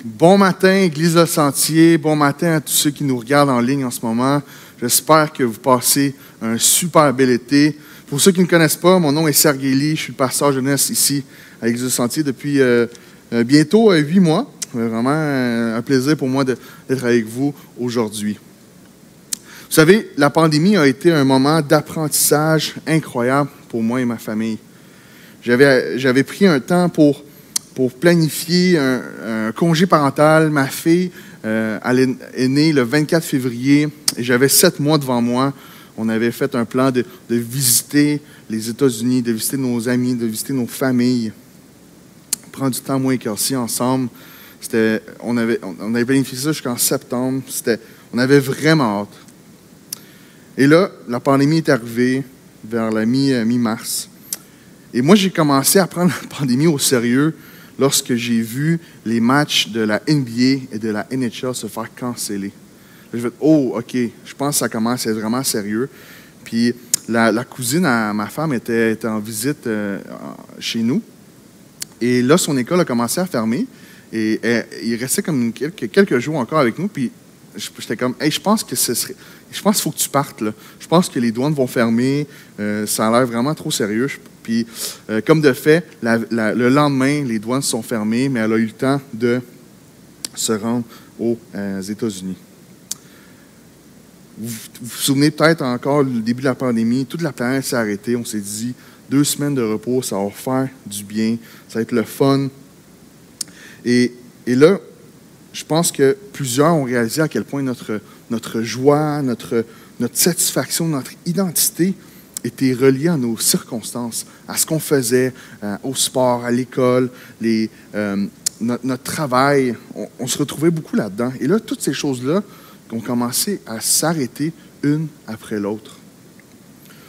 Bon matin, Église Le Sentier. Bon matin à tous ceux qui nous regardent en ligne en ce moment. J'espère que vous passez un super bel été. Pour ceux qui ne me connaissent pas, mon nom est Sergei Lee. Je suis le pasteur jeunesse ici à l'Église Le Sentier depuis bientôt 8 mois. Vraiment un plaisir pour moi d'être avec vous aujourd'hui. Vous savez, la pandémie a été un moment d'apprentissage incroyable pour moi et ma famille. J'avais pris un temps pour planifier un congé parental. Ma fille elle est née le 24 février et j'avais 7 mois devant moi. On avait fait un plan de visiter les États-Unis, de visiter nos amis, de visiter nos familles, prendre du temps moins éclairci ensemble. On avait planifié ça jusqu'en septembre. On avait vraiment hâte. Et là, la pandémie est arrivée vers la mi-mars. Et moi, j'ai commencé à prendre la pandémie au sérieux lorsque j'ai vu les matchs de la NBA et de la NHL se faire canceller. Je me suis dit, oh, OK, je pense que ça commence à être vraiment sérieux. Puis la cousine à ma femme était en visite chez nous. Et là, son école a commencé à fermer. Et il restait comme quelques jours encore avec nous. Puis j'étais comme, hey, je pense qu'il faut que tu partes, là. Je pense que les douanes vont fermer. Ça a l'air vraiment trop sérieux. Puis, comme de fait, le lendemain, les douanes sont fermées, mais elle a eu le temps de se rendre aux États-Unis. Vous vous souvenez peut-être encore du début de la pandémie, toute la planète s'est arrêtée. On s'est dit, 2 semaines de repos, ça va faire du bien, ça va être le fun. Et là, je pense que plusieurs ont réalisé à quel point notre joie, notre satisfaction, notre identité était reliée à nos circonstances, à ce qu'on faisait, au sport, à l'école, notre travail. On se retrouvait beaucoup là-dedans. Et là, toutes ces choses-là ont commencé à s'arrêter une après l'autre.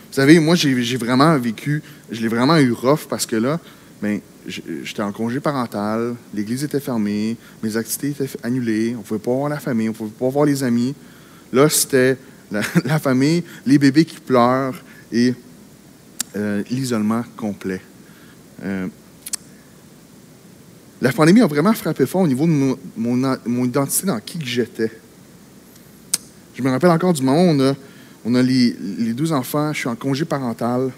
Vous savez, moi, j'ai vraiment vécu, je l'ai vraiment eu rough parce que là, bien, j'étais en congé parental, l'église était fermée, mes activités étaient annulées, on ne pouvait pas voir la famille, on ne pouvait pas voir les amis. Là, c'était la famille, les bébés qui pleurent et l'isolement complet. La pandémie a vraiment frappé fort au niveau de mon identité dans qui que j'étais. Je me rappelle encore du moment où on a les 2 enfants, je suis en congé parental,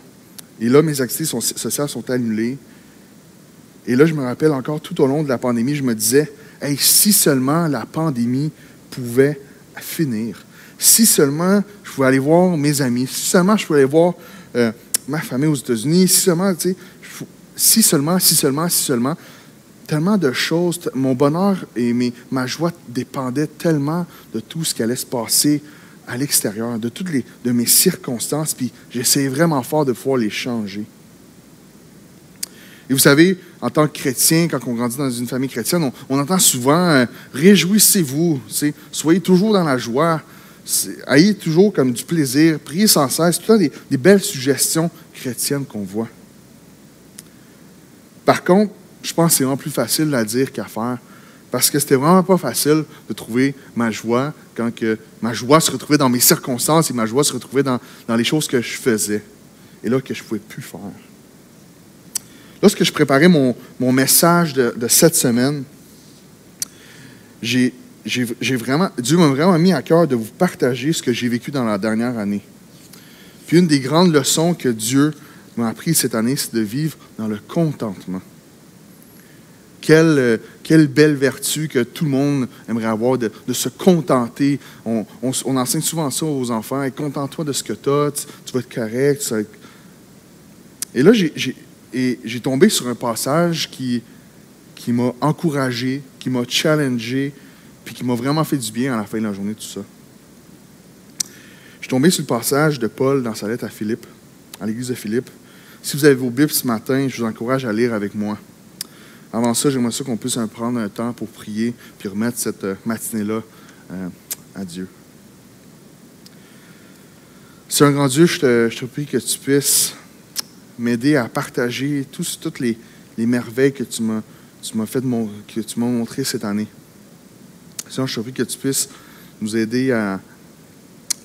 et là, mes activités sociales sont annulées. Et là, je me rappelle encore tout au long de la pandémie, je me disais, hey, si seulement la pandémie pouvait finir, si seulement je pouvais aller voir mes amis, si seulement je pouvais aller voir ma famille aux États-Unis, si seulement, tu sais, si seulement, tellement de choses, mon bonheur et ma joie dépendaient tellement de tout ce qui allait se passer à l'extérieur, de mes circonstances, puis j'essayais vraiment fort de pouvoir les changer. Et vous savez, en tant que chrétien, quand on grandit dans une famille chrétienne, on entend souvent « réjouissez-vous », soyez toujours dans la joie, ayez toujours comme du plaisir, priez sans cesse, tout le temps des belles suggestions chrétiennes qu'on voit. Par contre, je pense que c'est vraiment plus facile à dire qu'à faire, parce que c'était vraiment pas facile de trouver ma joie quand ma joie se retrouvait dans mes circonstances et ma joie se retrouvait dans les choses que je faisais, et là que je ne pouvais plus faire. Lorsque je préparais mon message de cette semaine, Dieu m'a vraiment mis à cœur de vous partager ce que j'ai vécu dans la dernière année. Puis une des grandes leçons que Dieu m'a appris cette année, c'est de vivre dans le contentement. Quelle belle vertu que tout le monde aimerait avoir de se contenter. On enseigne souvent ça aux enfants. Hey, contente-toi de ce que tu as, tu vas être correct. Et là, j'ai tombé sur un passage qui m'a encouragé, qui m'a challengé, puis qui m'a vraiment fait du bien à la fin de la journée, tout ça. Je suis tombé sur le passage de Paul dans sa lettre à Philippe, à l'église de Philippe. Si vous avez vos Bibles ce matin, je vous encourage à lire avec moi. Avant ça, j'aimerais ça qu'on puisse prendre un temps pour prier puis remettre cette matinée-là à Dieu. Seigneur grand Dieu, je te prie que tu puisses m'aider à partager toutes les merveilles que tu m'as montrées cette année. Seigneur, je te prie que tu puisses nous aider à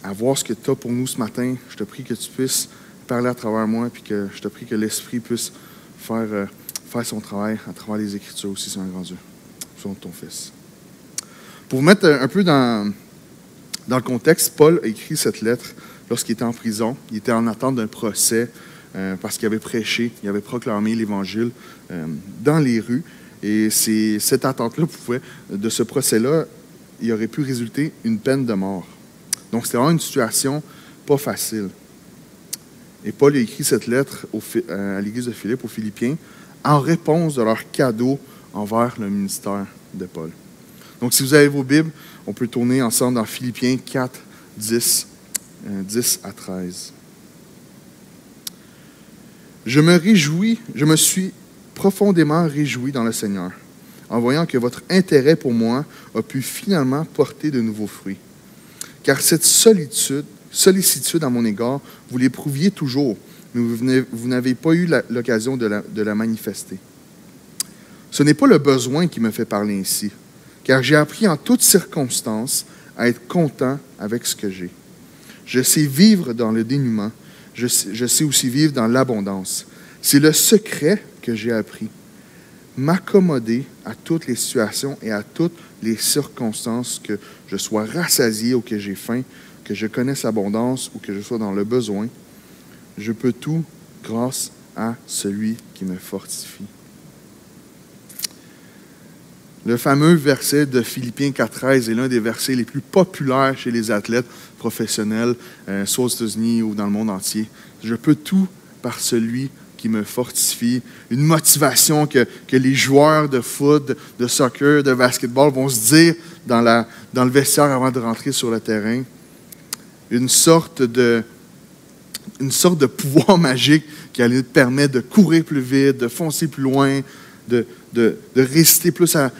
à voir ce que tu as pour nous ce matin. Je te prie que tu puisses parler à travers moi, puis que je te prie que l'Esprit puisse faire son travail à travers les Écritures aussi, Seigneur grand Dieu. Au nom de ton Fils. Pour vous mettre un peu dans le contexte, Paul a écrit cette lettre lorsqu'il était en prison. Il était en attente d'un procès parce qu'il avait prêché, il avait proclamé l'Évangile dans les rues. Et c'est cette attente-là de ce procès-là, il aurait pu résulter une peine de mort. Donc, c'était vraiment une situation pas facile. Et Paul a écrit cette lettre à l'église de Philippe, aux Philippiens, en réponse de leur cadeau envers le ministère de Paul. Donc, si vous avez vos Bibles, on peut tourner ensemble dans Philippiens 4, 10 à 13. Je me suis profondément réjoui dans le Seigneur, en voyant que votre intérêt pour moi a pu finalement porter de nouveaux fruits. Car cette sollicitude à mon égard, vous l'éprouviez toujours, mais vous n'avez pas eu l'occasion de la manifester. Ce n'est pas le besoin qui me fait parler ainsi, car j'ai appris en toutes circonstances à être content avec ce que j'ai. Je sais vivre dans le dénuement, je sais aussi vivre dans l'abondance. C'est le secret que j'ai appris. M'accommoder à toutes les situations et à toutes les circonstances, que je sois rassasié ou que j'ai faim, que je connaisse l'abondance ou que je sois dans le besoin. Je peux tout grâce à celui qui me fortifie. Le fameux verset de Philippiens 4,13 est l'un des versets les plus populaires chez les athlètes professionnels, soit aux États-Unis ou dans le monde entier. Je peux tout par celui qui me fortifie. Une motivation que les joueurs de foot, de soccer, de basketball vont se dire dans le vestiaire avant de rentrer sur le terrain. Une sorte de pouvoir magique qui allait te permettre de courir plus vite, de foncer plus loin, de résister plus à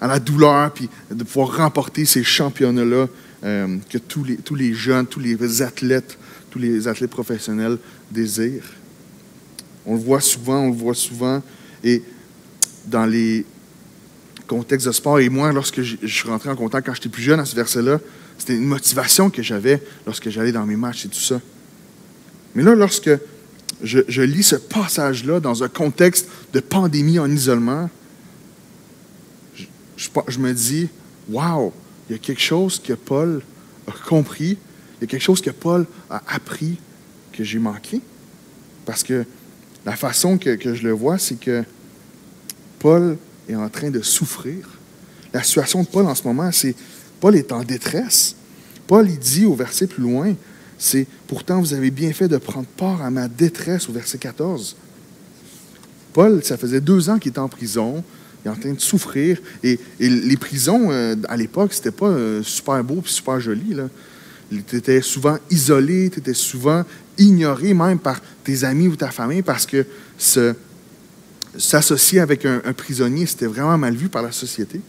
la douleur, puis de pouvoir remporter ces championnats-là que tous les jeunes, tous les athlètes professionnels désirent. On le voit souvent, et dans les contextes de sport, et moi, lorsque je suis rentré en contact quand j'étais plus jeune à ce verset-là, c'était une motivation que j'avais lorsque j'allais dans mes matchs et tout ça. Mais là, lorsque je lis ce passage-là dans un contexte de pandémie en isolement, je me dis, wow, il y a quelque chose que Paul a compris, il y a quelque chose que Paul a appris que j'ai manqué. Parce que la façon que je le vois, c'est que Paul est en train de souffrir. La situation de Paul en ce moment, c'est Paul est en détresse. Paul, il dit au verset plus loin, c'est « Pourtant, vous avez bien fait de prendre part à ma détresse » au verset 14. Paul, ça faisait 2 ans qu'il était en prison, il est en train de souffrir. Et les prisons, à l'époque, c'était pas super beau et super joli, là. Tu étais souvent isolé, tu étais souvent ignoré même par tes amis ou ta famille parce que s'associer avec un prisonnier, c'était vraiment mal vu par la société.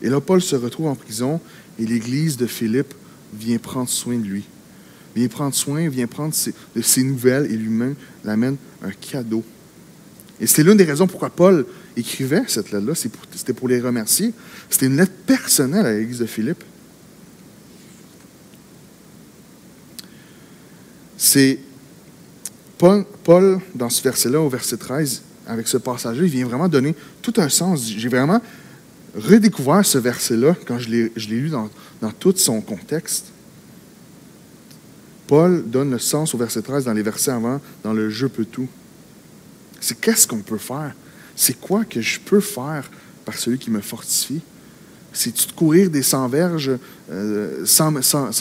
Et là, Paul se retrouve en prison et l'église de Philippe vient prendre soin de lui. Vient prendre de ses nouvelles et lui-même l'amène un cadeau. Et c'était l'une des raisons pourquoi Paul écrivait cette lettre-là, c'était pour les remercier. C'était une lettre personnelle à l'église de Philippe. C'est Paul, dans ce verset-là, au verset 13, avec ce passage-là, il vient vraiment donner tout un sens. J'ai vraiment redécouvert ce verset-là quand je l'ai lu dans tout son contexte. Paul donne le sens au verset 13 dans les versets avant, dans le « je peux tout ». C'est qu'est-ce qu'on peut faire? C'est quoi que je peux faire par celui qui me fortifie? C'est-tu de courir des 100 verges sans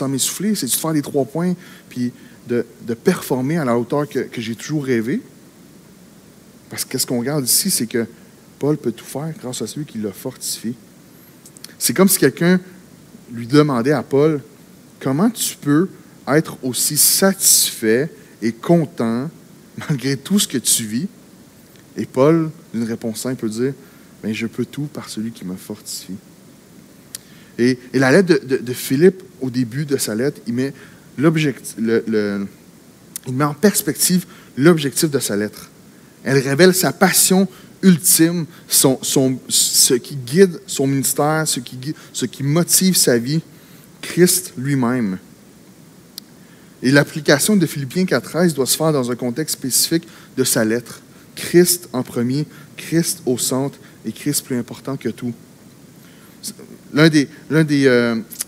m'essouffler? C'est-tu de faire des 3 points puis de performer à la hauteur que j'ai toujours rêvé? Parce que qu'est-ce qu'on regarde ici, c'est que Paul peut tout faire grâce à celui qui l'a fortifié. C'est comme si quelqu'un lui demandait à Paul, comment tu peux être aussi satisfait et content malgré tout ce que tu vis? Et Paul, d'une réponse simple, peut dire, ben, je peux tout par celui qui me fortifie. Et la lettre de Philippe, au début de sa lettre, il met en perspective l'objectif de sa lettre. Elle révèle sa passion ultime, ce qui guide son ministère, ce qui motive sa vie, Christ lui-même. Et l'application de Philippiens 4.13 doit se faire dans un contexte spécifique de sa lettre. Christ en premier, Christ au centre et Christ plus important que tout.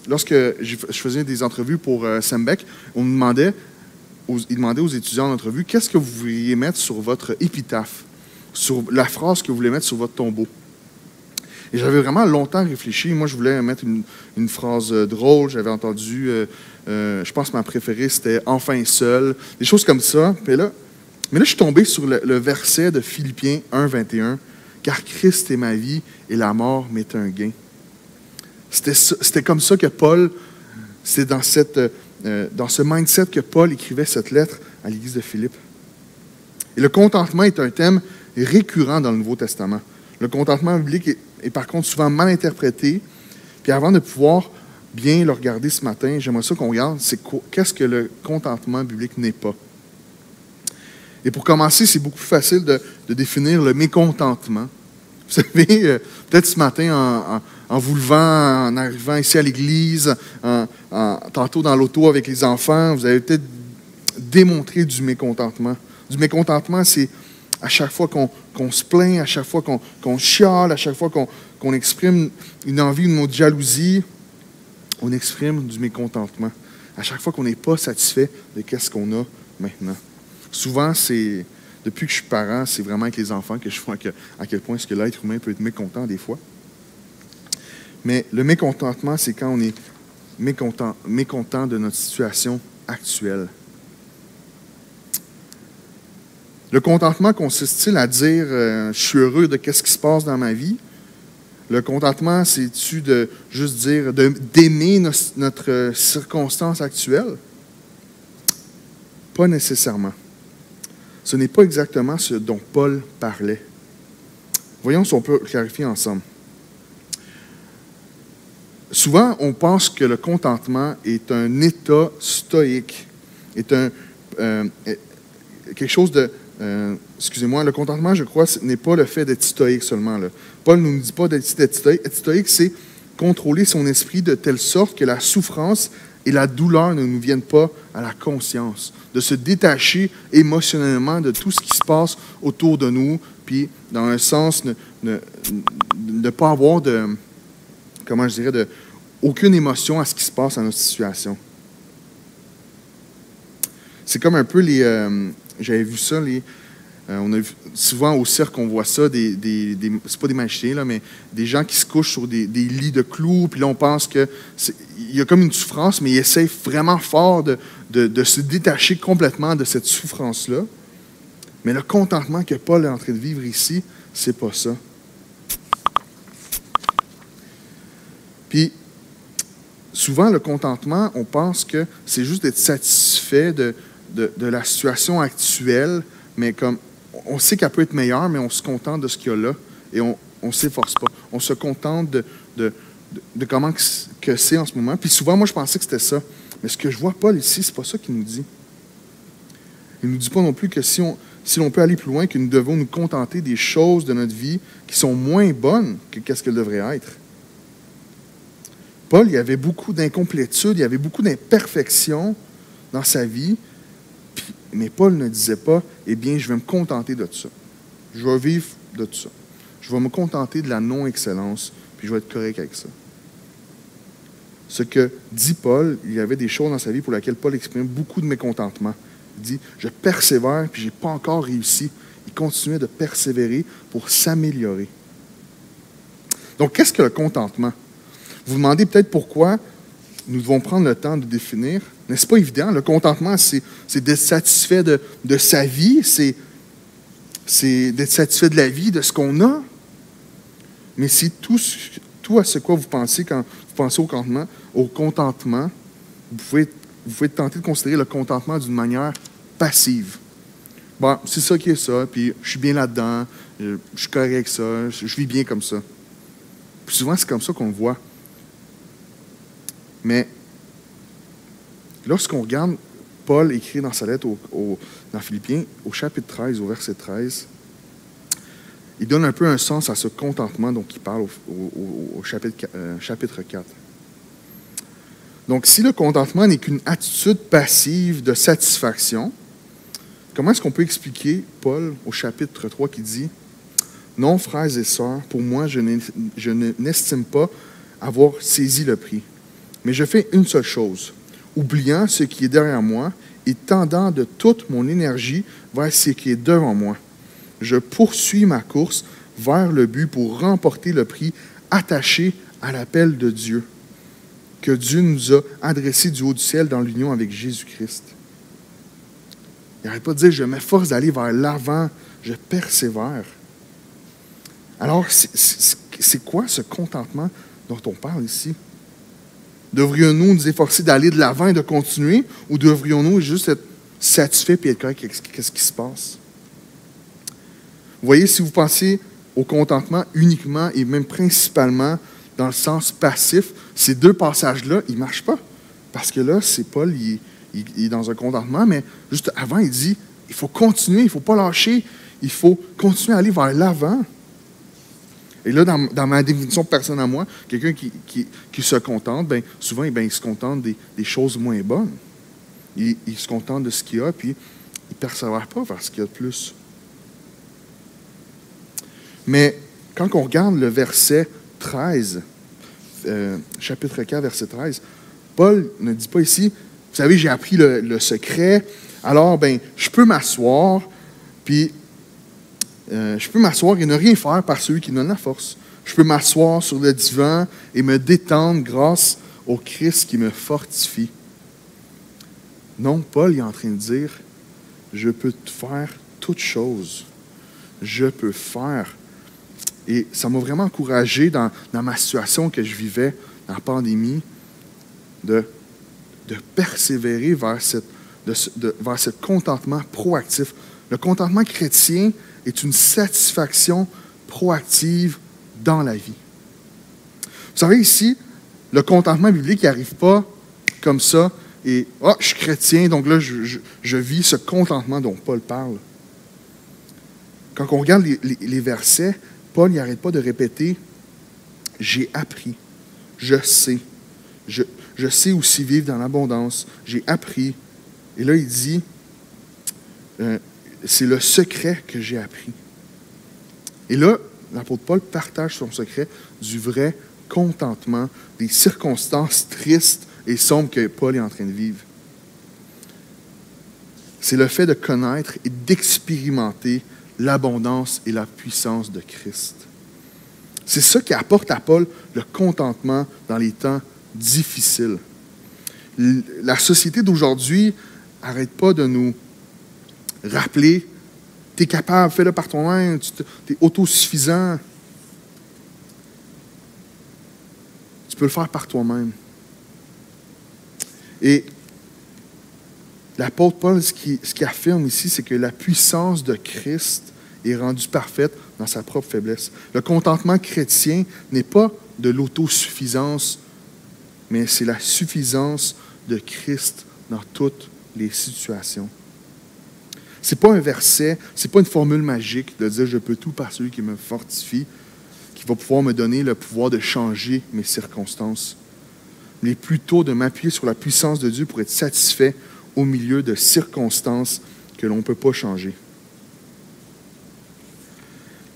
Lorsque je faisais des entrevues pour Sembec, il demandait aux étudiants en entrevue, qu'est-ce que vous voudriez mettre sur votre épitaphe, sur la phrase que vous voulez mettre sur votre tombeau. Et j'avais vraiment longtemps réfléchi. Moi, je voulais mettre une phrase drôle. J'avais entendu, je pense que ma préférée, c'était « Enfin seul », des choses comme ça. Mais là, je suis tombé sur le verset de Philippiens 1.21, « Car Christ est ma vie et la mort m'est un gain ». C'était comme ça que Paul, c'est dans ce mindset que Paul écrivait cette lettre à l'Église de Philippe. Et le contentement est un thème récurrent dans le Nouveau Testament. Le contentement biblique est par contre souvent mal interprété. Puis avant de pouvoir bien le regarder ce matin, j'aimerais ça qu'on regarde qu'est-ce que le contentement biblique n'est pas. Et pour commencer, c'est beaucoup plus facile de définir le mécontentement. Vous savez, peut-être ce matin, en vous levant, en arrivant ici à l'église, tantôt dans l'auto avec les enfants, vous avez peut-être démontré du mécontentement. Du mécontentement, c'est à chaque fois qu'on se plaint, à chaque fois qu'on chiale, à chaque fois qu'on exprime une envie, une autre jalousie, on exprime du mécontentement. À chaque fois qu'on n'est pas satisfait de ce qu'on a maintenant. Souvent, depuis que je suis parent, c'est vraiment avec les enfants que je vois à quel point est-ce que l'être humain peut être mécontent des fois. Mais le mécontentement, c'est quand on est mécontent de notre situation actuelle. Le contentement consiste-t-il à dire je suis heureux de ce qui se passe dans ma vie? Le contentement, c'est-tu de juste dire d'aimer notre circonstance actuelle? Pas nécessairement. Ce n'est pas exactement ce dont Paul parlait. Voyons si on peut clarifier ensemble. Souvent, on pense que le contentement est un état stoïque, est quelque chose de... excusez-moi, le contentement, je crois, n'est pas le fait d'être stoïque seulement. Là. Paul ne nous dit pas d'être stoïque. Être stoïque, c'est contrôler son esprit de telle sorte que la souffrance et la douleur ne nous viennent pas à la conscience. De se détacher émotionnellement de tout ce qui se passe autour de nous, puis, dans un sens, ne pas avoir aucune émotion à ce qui se passe dans notre situation. C'est comme un peu j'avais vu ça, on a vu, souvent au cirque, on voit ça, c'est pas des magiciens, là, mais des gens qui se couchent sur des lits de clous, puis là, on pense qu'il y a comme une souffrance, mais ils essayent vraiment fort de se détacher complètement de cette souffrance-là. Mais le contentement que Paul est en train de vivre ici, c'est pas ça. Puis, souvent, le contentement, on pense que c'est juste d'être satisfait de la situation actuelle, mais comme on sait qu'elle peut être meilleure, mais on se contente de ce qu'il y a là et on ne s'efforce pas. On se contente de comment que c'est en ce moment. Puis souvent, moi, je pensais que c'était ça. Mais ce que je vois Paul ici, c'est pas ça qu'il nous dit. Il ne nous dit pas non plus que si l'on peut aller plus loin, que nous devons nous contenter des choses de notre vie qui sont moins bonnes que qu'est-ce qu'elles devraient être. Paul, il y avait beaucoup d'incomplétudes, il y avait beaucoup d'imperfections dans sa vie, mais Paul ne disait pas, eh bien, je vais me contenter de ça. Je vais vivre de ça. Je vais me contenter de la non-excellence, puis je vais être correct avec ça. Ce que dit Paul, il y avait des choses dans sa vie pour lesquelles Paul exprime beaucoup de mécontentement. Il dit, je persévère, puis je n'ai pas encore réussi. Il continuait de persévérer pour s'améliorer. Donc, qu'est-ce que le contentement? Vous vous demandez peut-être pourquoi nous devons prendre le temps de définir. N'est-ce pas évident? Le contentement, c'est d'être satisfait de sa vie, c'est d'être satisfait de la vie, de ce qu'on a. Mais c'est tout à ce quoi vous pensez quand vous pensez au contentement. Vous pouvez être tenté de considérer le contentement d'une manière passive. Bon, c'est ça qui est ça, puis je suis bien là-dedans, je suis correct avec ça, je vis bien comme ça. Puis souvent, c'est comme ça qu'on le voit. Mais lorsqu'on regarde Paul écrit dans sa lettre dans Philippiens, au chapitre 13, au verset 13, il donne un peu un sens à ce contentement dont il parle au chapitre 4. Donc, si le contentement n'est qu'une attitude passive de satisfaction, comment est-ce qu'on peut expliquer Paul au chapitre 3 qui dit « Non, frères et sœurs, pour moi, je n'estime pas avoir saisi le prix. Mais je fais une seule chose, oubliant ce qui est derrière moi et tendant de toute mon énergie vers ce qui est devant moi. Je poursuis ma course vers le but pour remporter le prix attaché à l'appel de Dieu, que Dieu nous a adressé du haut du ciel dans l'union avec Jésus-Christ. » Il n'arrête pas de dire « Je m'efforce d'aller vers l'avant, je persévère. » Alors, c'est quoi ce contentement dont on parle ici? Devrions-nous nous efforcer d'aller de l'avant et de continuer, ou devrions-nous juste être satisfaits et être corrects avec ce qui se passe? Vous voyez, si vous pensez au contentement uniquement et même principalement dans le sens passif, ces deux passages-là, ils ne marchent pas. Parce que là, c'est Paul, il est dans un contentement, mais juste avant, il dit, il faut continuer, il ne faut pas lâcher, il faut continuer à aller vers l'avant. Et là, dans ma définition personnelle à moi, quelqu'un qui se contente, bien, souvent, il se contente des choses moins bonnes. Il se contente de ce qu'il a, puis il ne persévère pas vers ce qu'il y a de plus. Mais quand on regarde le verset 13, chapitre 4, verset 13, Paul ne dit pas ici, vous savez, j'ai appris le secret, alors, ben, je peux m'asseoir, puis je peux m'asseoir et ne rien faire par celui qui me donne la force. Je peux m'asseoir sur le divan et me détendre grâce au Christ qui me fortifie. Non, Paul est en train de dire, je peux faire toute chose. Je peux faire. Et ça m'a vraiment encouragé dans ma situation que je vivais dans la pandémie de persévérer vers ce contentement proactif. Le contentement chrétien est une satisfaction proactive dans la vie. Vous savez, ici, le contentement biblique n'arrive pas comme ça et « Ah, je suis chrétien, donc là, je vis ce contentement dont Paul parle. » Quand on regarde les versets, Paul n'arrête pas de répéter « J'ai appris, je sais, je sais aussi vivre dans l'abondance, j'ai appris. » Et là, il dit c'est le secret que j'ai appris. Et là, l'apôtre Paul partage son secret du vrai contentement des circonstances tristes et sombres que Paul est en train de vivre. C'est le fait de connaître et d'expérimenter l'abondance et la puissance de Christ. C'est ça qui apporte à Paul le contentement dans les temps difficiles. La société d'aujourd'hui n'arrête pas de nous rappeler, tu es capable, fais-le par toi-même, tu es autosuffisant. Tu peux le faire par toi-même. Et l'apôtre Paul, ce qu'il affirme ici, c'est que la puissance de Christ est rendue parfaite dans sa propre faiblesse. Le contentement chrétien n'est pas de l'autosuffisance, mais c'est la suffisance de Christ dans toutes les situations. Ce n'est pas un verset, ce n'est pas une formule magique de dire « je peux tout par celui qui me fortifie », qui va pouvoir me donner le pouvoir de changer mes circonstances, mais plutôt de m'appuyer sur la puissance de Dieu pour être satisfait au milieu de circonstances que l'on ne peut pas changer.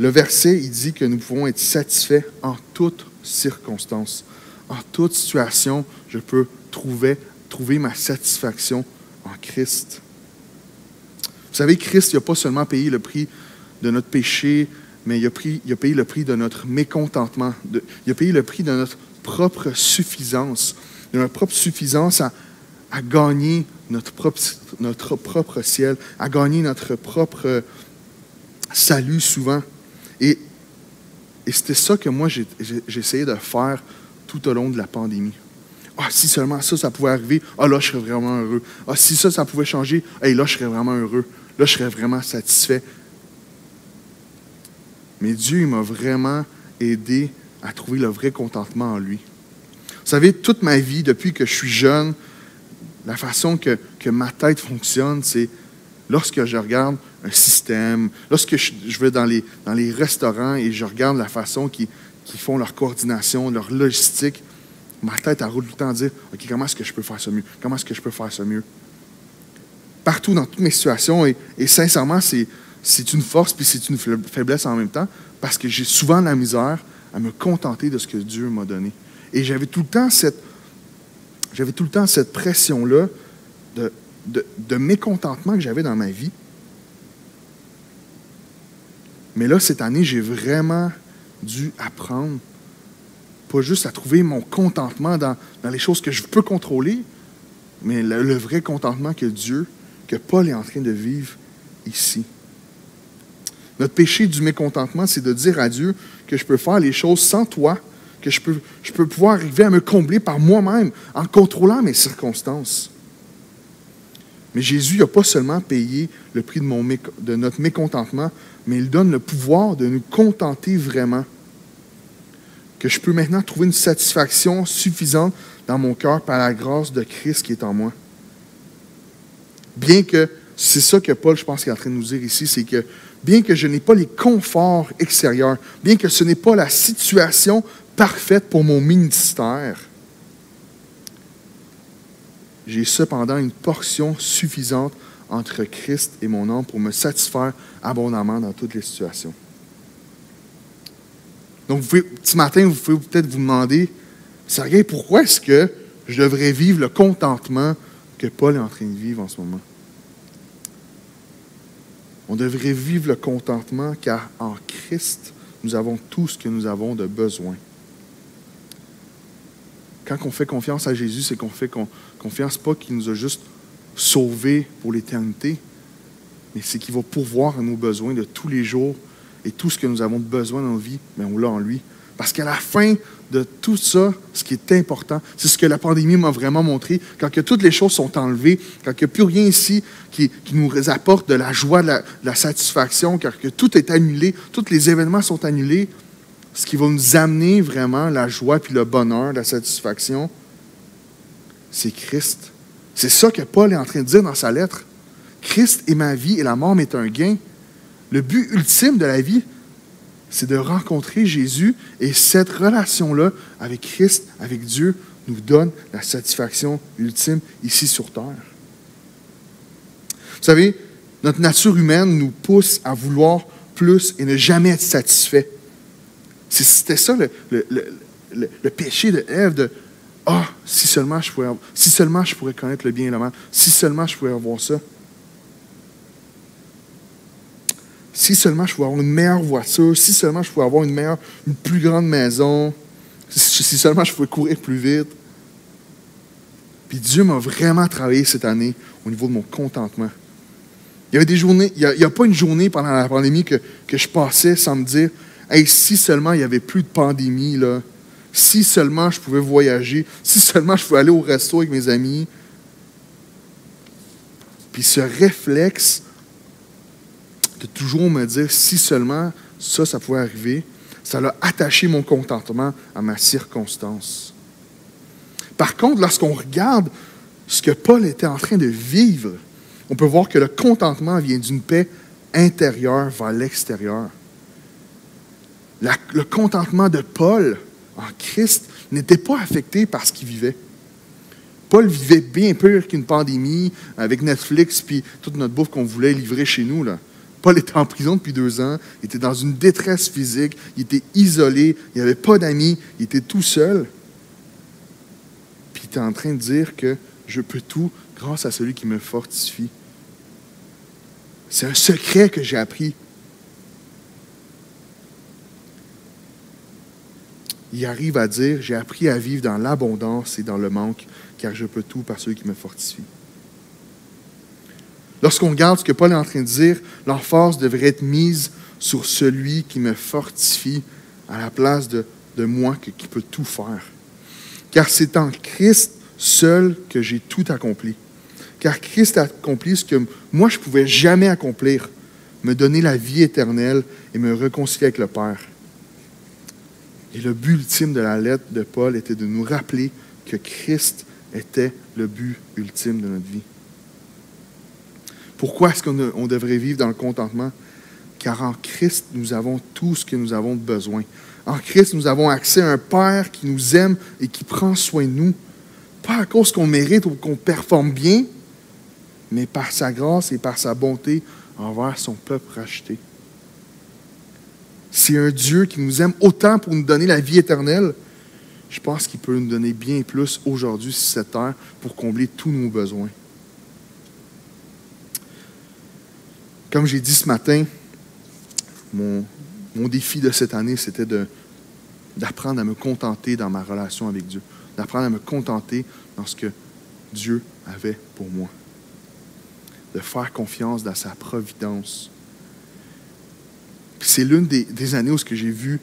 Le verset, il dit que nous pouvons être satisfaits en toutes circonstances. En toute situation, je peux trouver ma satisfaction en Christ. Vous savez, Christ n'a pas seulement payé le prix de notre péché, mais il a payé le prix de notre mécontentement. Il a payé le prix de notre propre suffisance. De notre propre suffisance à gagner notre propre ciel, à gagner notre propre salut souvent. Et c'était ça que moi, j'essayais de faire tout au long de la pandémie. Ah, si seulement ça pouvait arriver, ah là, je serais vraiment heureux. Ah, si ça pouvait changer, hey, là, je serais vraiment heureux. Là, je serais vraiment satisfait. Mais Dieu, il m'a vraiment aidé à trouver le vrai contentement en lui. Vous savez, toute ma vie, depuis que je suis jeune, la façon que ma tête fonctionne, c'est lorsque je regarde un système, lorsque je vais dans les restaurants et je regarde la façon qu'ils font leur coordination, leur logistique, Ma tête, elle roule tout le temps à dire, OK, comment est-ce que je peux faire ça mieux? Comment est-ce que je peux faire ça mieux? Partout dans toutes mes situations, et sincèrement, c'est une force puis c'est une faiblesse en même temps, parce que j'ai souvent la misère à me contenter de ce que Dieu m'a donné. Et j'avais tout le temps cette pression-là de mécontentement que j'avais dans ma vie. Mais là, cette année, j'ai vraiment dû apprendre, pas juste à trouver mon contentement dans les choses que je peux contrôler, mais le vrai contentement que Paul est en train de vivre ici. Notre péché du mécontentement, c'est de dire à Dieu que je peux faire les choses sans toi, que je peux pouvoir arriver à me combler par moi-même en contrôlant mes circonstances. Mais Jésus n'a pas seulement payé le prix de notre mécontentement, mais il donne le pouvoir de nous contenter vraiment. Que je peux maintenant trouver une satisfaction suffisante dans mon cœur par la grâce de Christ qui est en moi. Bien que, c'est ça que Paul, je pense, est en train de nous dire ici, c'est que bien que je n'ai pas les conforts extérieurs, bien que ce n'est pas la situation parfaite pour mon ministère, j'ai cependant une portion suffisante entre Christ et mon âme pour me satisfaire abondamment dans toutes les situations. Donc, ce matin, vous pouvez peut-être vous demander, Sergueï, pourquoi est-ce que je devrais vivre le contentement que Paul est en train de vivre en ce moment? On devrait vivre le contentement car en Christ, nous avons tout ce que nous avons de besoin. Quand on fait confiance à Jésus, c'est qu'on fait confiance pas qu'il nous a juste sauvés pour l'éternité, mais c'est qu'il va pourvoir à nos besoins de tous les jours et tout ce que nous avons besoin dans nos vies, mais on l'a en lui. Parce qu'à la fin de tout ça, ce qui est important, c'est ce que la pandémie m'a vraiment montré. Quand que toutes les choses sont enlevées, quand il n'y a plus rien ici qui nous apporte de la joie, de la satisfaction, quand que tout est annulé, tous les événements sont annulés, ce qui va nous amener vraiment la joie, puis le bonheur, la satisfaction, c'est Christ. C'est ça que Paul est en train de dire dans sa lettre. Christ est ma vie et la mort m'est un gain. Le but ultime de la vie, c'est de rencontrer Jésus et cette relation-là avec Christ, avec Dieu, nous donne la satisfaction ultime ici sur terre. Vous savez, notre nature humaine nous pousse à vouloir plus et ne jamais être satisfait. C'était ça le péché de Ève de « Ah, si seulement je pourrais connaître le bien et le mal, si seulement je pourrais avoir ça. Si seulement je pouvais avoir une meilleure voiture, si seulement je pouvais avoir une plus grande maison, si seulement je pouvais courir plus vite. » Puis Dieu m'a vraiment travaillé cette année au niveau de mon contentement. Il y avait des journées, il n'y a pas une journée pendant la pandémie que je passais sans me dire « Hey, si seulement il n'y avait plus de pandémie, là, si seulement je pouvais voyager, si seulement je pouvais aller au resto avec mes amis. » Puis ce réflexe de toujours me dire si seulement ça pouvait arriver, ça a attaché mon contentement à ma circonstance. Par contre, lorsqu'on regarde ce que Paul était en train de vivre, on peut voir que le contentement vient d'une paix intérieure vers l'extérieur. Le contentement de Paul en Christ n'était pas affecté par ce qu'il vivait. Paul vivait bien pire qu'une pandémie avec Netflix puis toute notre bouffe qu'on voulait livrer chez nous, là. Paul était en prison depuis 2 ans, il était dans une détresse physique, il était isolé, il n'avait pas d'amis, il était tout seul. Puis il était en train de dire que je peux tout grâce à celui qui me fortifie. C'est un secret que j'ai appris. Il arrive à dire, j'ai appris à vivre dans l'abondance et dans le manque, car je peux tout par celui qui me fortifie. Lorsqu'on regarde ce que Paul est en train de dire, l'emphase devrait être mise sur celui qui me fortifie à la place de moi qui peut tout faire. Car c'est en Christ seul que j'ai tout accompli. Car Christ a accompli ce que moi je ne pouvais jamais accomplir, me donner la vie éternelle et me réconcilier avec le Père. Et le but ultime de la lettre de Paul était de nous rappeler que Christ était le but ultime de notre vie. Pourquoi est-ce qu'on devrait vivre dans le contentement? Car en Christ, nous avons tout ce que nous avons besoin. En Christ, nous avons accès à un Père qui nous aime et qui prend soin de nous. Pas à cause qu'on mérite ou qu'on performe bien, mais par sa grâce et par sa bonté envers son peuple racheté. C'est un Dieu qui nous aime autant pour nous donner la vie éternelle. Je pense qu'il peut nous donner bien plus aujourd'hui sur cette terre pour combler tous nos besoins. Comme j'ai dit ce matin, mon défi de cette année, c'était d'apprendre à me contenter dans ma relation avec Dieu. D'apprendre à me contenter dans ce que Dieu avait pour moi. De faire confiance dans sa providence. Puis c'est l'une des années où j'ai vu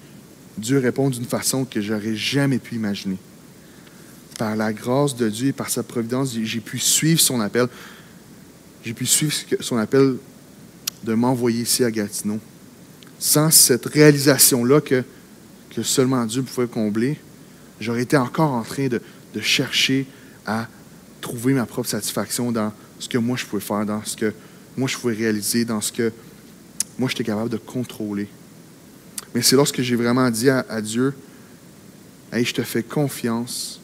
Dieu répondre d'une façon que je n'aurais jamais pu imaginer. Par la grâce de Dieu et par sa providence, j'ai pu suivre son appel. J'ai pu suivre son appel de m'envoyer ici à Gatineau. Sans cette réalisation-là que seulement Dieu pouvait combler, j'aurais été encore en train de chercher à trouver ma propre satisfaction dans ce que moi je pouvais faire, dans ce que moi je pouvais réaliser, dans ce que moi j'étais capable de contrôler. Mais c'est lorsque j'ai vraiment dit à Dieu, « Hey, je te fais confiance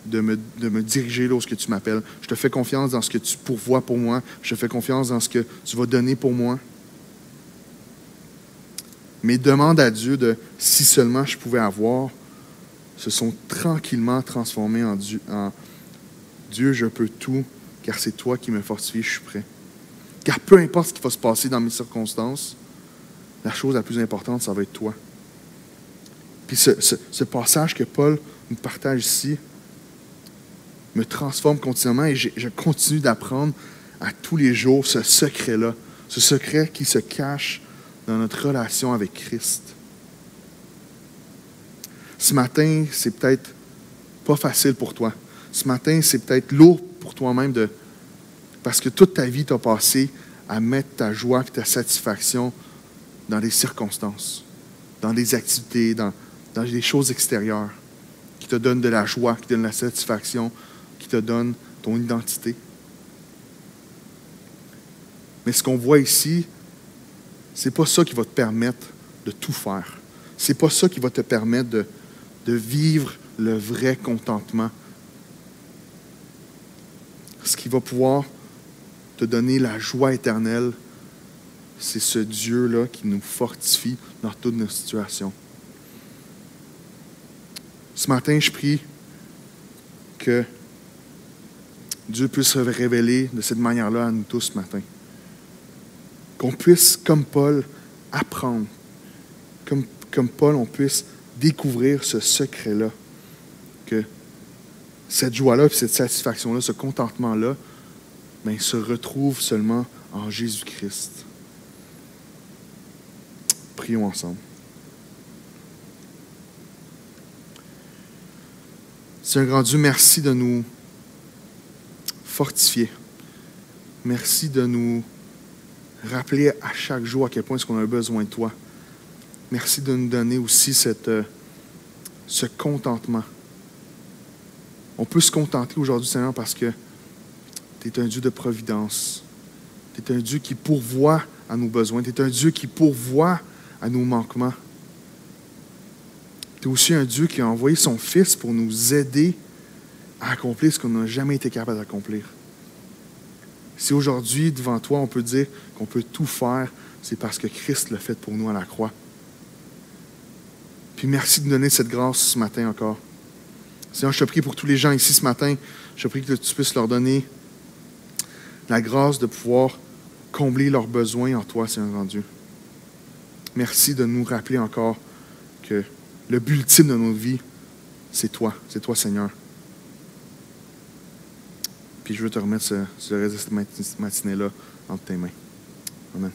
de me diriger là où tu m'appelles. Je te fais confiance dans ce que tu pourvois pour moi. Je te fais confiance dans ce que tu vas donner pour moi. » Mes demandes à Dieu de « si seulement je pouvais avoir » se sont tranquillement transformées en Dieu, je peux tout, car c'est toi qui me fortifie, je suis prêt. Car peu importe ce qui va se passer dans mes circonstances, la chose la plus importante, ça va être toi. Puis ce passage que Paul nous partage ici me transforme continuellement et je continue d'apprendre à tous les jours ce secret-là, ce secret qui se cache dans notre relation avec Christ. Ce matin, c'est peut-être pas facile pour toi. Ce matin, c'est peut-être lourd pour toi-même parce que toute ta vie t'a passé à mettre ta joie et ta satisfaction dans des circonstances, dans des activités, dans des choses extérieures qui te donnent de la joie, qui te donnent de la satisfaction, qui te donnent ton identité. Mais ce qu'on voit ici, c'est pas ça qui va te permettre de tout faire. C'est pas ça qui va te permettre de vivre le vrai contentement. Ce qui va pouvoir te donner la joie éternelle, c'est ce Dieu-là qui nous fortifie dans toutes nos situations. Ce matin, je prie que Dieu puisse se révéler de cette manière-là à nous tous ce matin. Qu'on puisse, comme Paul, apprendre. Comme Paul, on puisse découvrir ce secret-là. Que cette joie-là, cette satisfaction-là, ce contentement-là, se retrouve seulement en Jésus-Christ. Prions ensemble. Seigneur grand Dieu, merci de nous fortifier. Merci de nous rappeler à chaque jour à quel point est-ce qu'on a besoin de toi. Merci de nous donner aussi ce contentement. On peut se contenter aujourd'hui, Seigneur, parce que tu es un Dieu de providence. Tu es un Dieu qui pourvoit à nos besoins. Tu es un Dieu qui pourvoit à nos manquements. Tu es aussi un Dieu qui a envoyé son Fils pour nous aider à accomplir ce qu'on n'a jamais été capable d'accomplir. Si aujourd'hui, devant toi, on peut dire qu'on peut tout faire, c'est parce que Christ l'a fait pour nous à la croix. Puis merci de nous donner cette grâce ce matin encore. Seigneur, je te prie pour tous les gens ici ce matin, je te prie que tu puisses leur donner la grâce de pouvoir combler leurs besoins en toi, Seigneur grand Dieu. Merci de nous rappeler encore que le but ultime de notre vie, c'est toi, Seigneur. Puis je veux te remettre ce reste de cette matinée-là entre tes mains. Amen.